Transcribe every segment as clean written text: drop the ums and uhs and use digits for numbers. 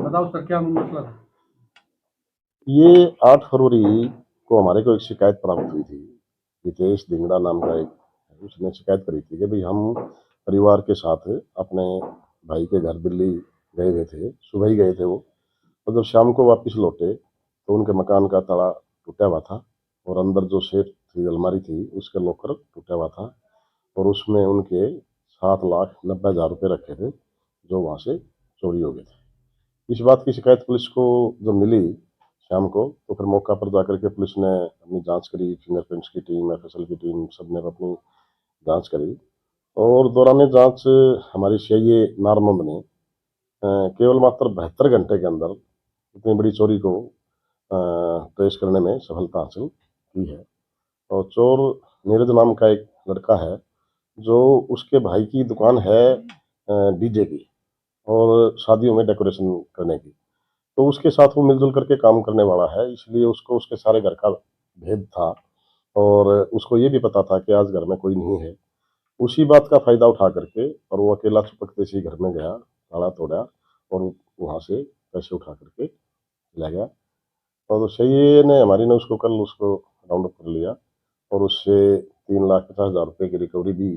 बताओ सर, क्या मसला था? ये 8 फरवरी को हमारे को एक शिकायत प्राप्त हुई थी। हितेश धिंगड़ा नाम का एक, उसने शिकायत करी थी कि भाई हम परिवार के साथ अपने भाई के घर दिल्ली गए हुए थे, सुबह ही गए थे वो। और जब शाम को वापस लौटे तो उनके मकान का ताला टूटा हुआ था और अंदर जो सेफ थी, अलमारी थी, उसके लॉकर टूटा हुआ था और उसमें उनके 7,90,000 रुपये रखे थे, जो वहाँ से चोरी हो गए थे। इस बात की शिकायत पुलिस को जब मिली शाम को, तो फिर मौका पर जाकर के पुलिस ने अपनी जांच करी, फिंगरप्रिंट्स की टीम, एफएसएल की टीम, सबने अपनी जांच करी। और दौरान जांच हमारी सीआईए नारनंद ने केवल मात्र 72 घंटे के अंदर इतनी बड़ी चोरी को ट्रेस करने में सफलता हासिल की है। और चोर नीरज नाम का एक लड़का है, जो उसके भाई की दुकान है डीजे की और शादियों में डेकोरेशन करने की, तो उसके साथ वो मिलजुल करके काम करने वाला है, इसलिए उसको उसके सारे घर का भेद था और उसको ये भी पता था कि आज घर में कोई नहीं है। उसी बात का फायदा उठा करके और वो अकेला चुपकते से ही घर में गया, ताला तोड़ा और वहां से पैसे उठा करके ले गया। और सही ने हमारी ने उसको कल उसको राउंड अप कर लिया और उससे 3,50,000 रुपये की रिकवरी भी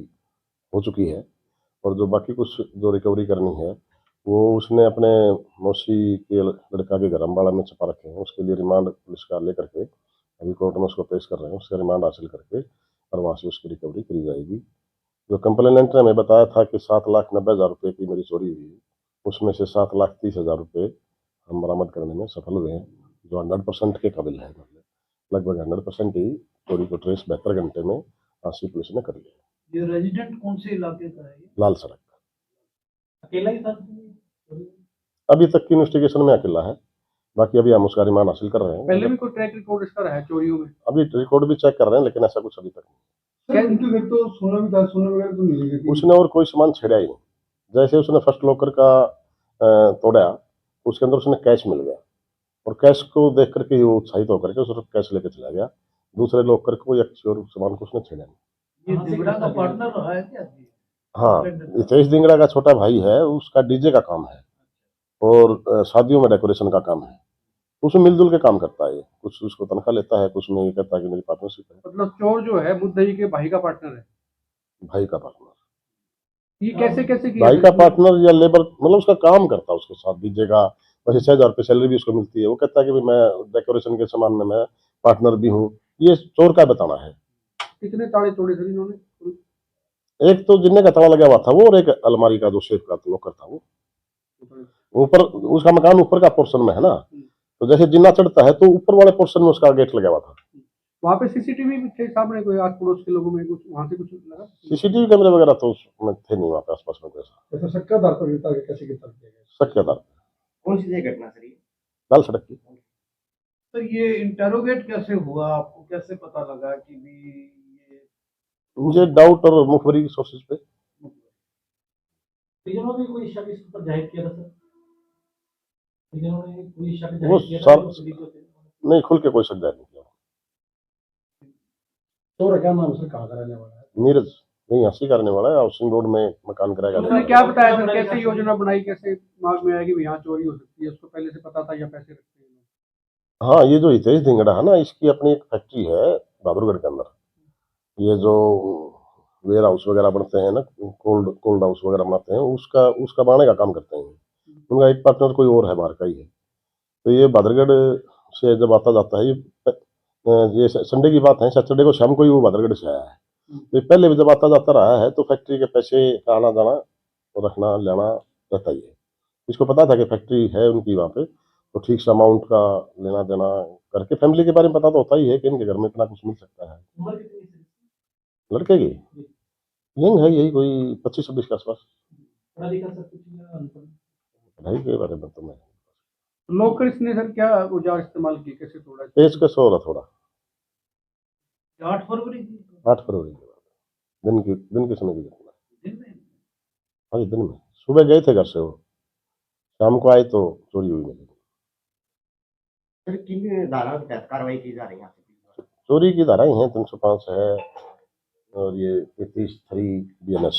हो चुकी है। और जो बाकी कुछ जो रिकवरी करनी है, वो उसने अपने मौसी के लड़का के घर अम्बाड़ा में छुपा रखे हैं। उसके लिए रिमांड पुलिस का लेकर के अभी कोर्ट में उसको पेश कर रहे हैं। उससे रिमांड हासिल करके और वहाँ से उसकी रिकवरी करी जाएगी। जो कंप्लेनेंट ने हमें बताया था कि 7,90,000 रुपये की मेरी चोरी हुई, उसमें से 7,30,000 रुपये हम बरामद करने में सफल हुए हैं, जो 100% के काबिल है। मतलब लगभग 100% ही चोरी को ट्रेस 72 घंटे में आशी पुलिस ने कर लिया। ये रेजिडेंट कौन से इलाके का है? लाल सड़क अकेला ही था? अभी तक की इन्वेस्टिगेशन में अकेला है, बाकी अभी हम उसका रिमांड हासिल कर रहे हैं। पहले भी कोई ट्रैक रिकॉर्ड इसका रहा है चोरियों में? अभी रिकॉर्ड भी चेक कर रहे हैं, लेकिन ऐसा कुछ अभी तक नहीं। उनके घर तो सोना भी था, सोना वगैरह तो नहीं लेके उसने और कोई सामान छेड़ा ही नहीं। जैसे उसने फर्स्ट लॉकर का तोड़ा, उसके अंदर उसने कैश मिल गया और कैश को देख करके ही वो उत्साहित होकर के उसने कैश लेके चला गया। दूसरे लॉकर को या किसी और सामान को उसने छेड़ा नहीं। ये दिगड़ा का पार्टनर रहा है क्या? हाँ, हितेश दिंगड़ा का छोटा भाई है, उसका डीजे का काम है और शादियों में डेकोरेशन का काम है। उसमें मिलजुल के काम करता है। कुछ उसको तनख्वाह लेता है, कुछ में ये कहता है कि मेरी पार्टनरशिप है। मतलब चोर जो है मुद्दई के भाई का पार्टनर है? भाई का पार्टनर, ये कैसे कैसे किया भाई था का इसने? पार्टनर या लेबर, मतलब उसका काम करता है उसके साथ डीजे का। वैसे 6,000 रुपये सैलरी भी उसको मिलती है। वो कहता है कि भाई मैं डेकोरेशन के सामान में मैं पार्टनर भी हूँ। ये चोर का बताना है। कितने ताले तोड़े सर इन्होंने? एक तो जिन्ने का ताला लगा हुआ था वो, और एक अलमारी का जो सेफ का लॉकर था वो। ऊपर उसका मकान ऊपर का पोर्शन में है ना, तो जैसे जिन्ना चढ़ता है तो ऊपर वाले पोर्शन में उसका गेट लगा हुआ था। वहाँ पे सीसीटीवी भी थे सामने? कोई आस पड़ोस के लोगों में कुछ वहाँ से कुछ लगा? सीसीटीवी कैमरे वगैरह तो उसमें थे नहीं वहाँ पे आसपास में। कैसा ऐसा शक के आधार पर गिरफ्तार कैसे गिरफ्तार किया गया? शक के आधार पर कौन सी जगह घटना सर ये? लाल सड़क की। तो ये इंटेरोगेट कैसे हुआ? आपको कैसे पता लगा कि भी ये मुझे डाउट और मुखबरी की सोर्सेज पे। परिजनों ने कोई शक इस पर जाहिर किया था सर? परिजनों ने कोई शक वो जाहिर किया था सार कि पीड़ित को थे? नहीं, खुल के कोई शक जाहिर नहीं किया। तो क्या नाम सर, कहाँ का रहने वाला है? नीरज नहीं, हंसी करने वाला है, हाउसिंग रोड में मकान तो उसने कराएगा। क्या बताया सर, कैसे योजना बनाई, कैसे दिमाग में आया कि यहाँ चोरी हो सकती है? उसको पहले से पता था या पैसे रखते हैं लोग? हाँ, ये जो हितेश धिंगड़ा है ना, इसकी अपनी एक फैक्ट्री है बहादुरगढ़ के अंदर। ये जो वेयर हाउस वगैरह बनते हैं ना, कोल्ड कोल्ड हाउस वगैरह बनाते हैं, उसका उसका बनाने का काम करते हैं। उनका एक पार्टनर कोई और है, बाहर का ही है। तो ये बहादुरगढ़ से जब आता जाता है, ये संडे की बात है, सैटरडे को शाम को ही वो बहादुरगढ़ से आया है। तो ये पहले भी जब आता जाता रहा है, तो फैक्ट्री के पैसे का आना जाना और रखना लेना रहता ही है। इसको पता था कि फैक्ट्री है उनकी वहाँ पे, तो ठीक से अमाउंट का लेना देना करके फैमिली के बारे में पता तो होता ही है कि इनके घर में इतना कुछ मिल सकता है। उम्र कितनी थी? लड़के की यंग है, यही कोई 25-26 के आसपास। पढ़ा लिखा सब कुछ या अनपढ़? पढ़ाई के बारे में तो मैं, लोग इसने सर क्या औजार इस्तेमाल किए, कैसे तोड़ा? पेज का सो रहा थोड़ा। 8 फरवरी की 8 फरवरी के बाद दिन के समय की घटना। दिन में? हाँ जी, दिन में सुबह गए थे घर से वो, शाम को आए तो चोरी हुई नहीं। सर किन धाराओं के तहत कार्रवाई की जा रही है? चोरी की धाराएं हैं, 305 है और ये 33(3) BNS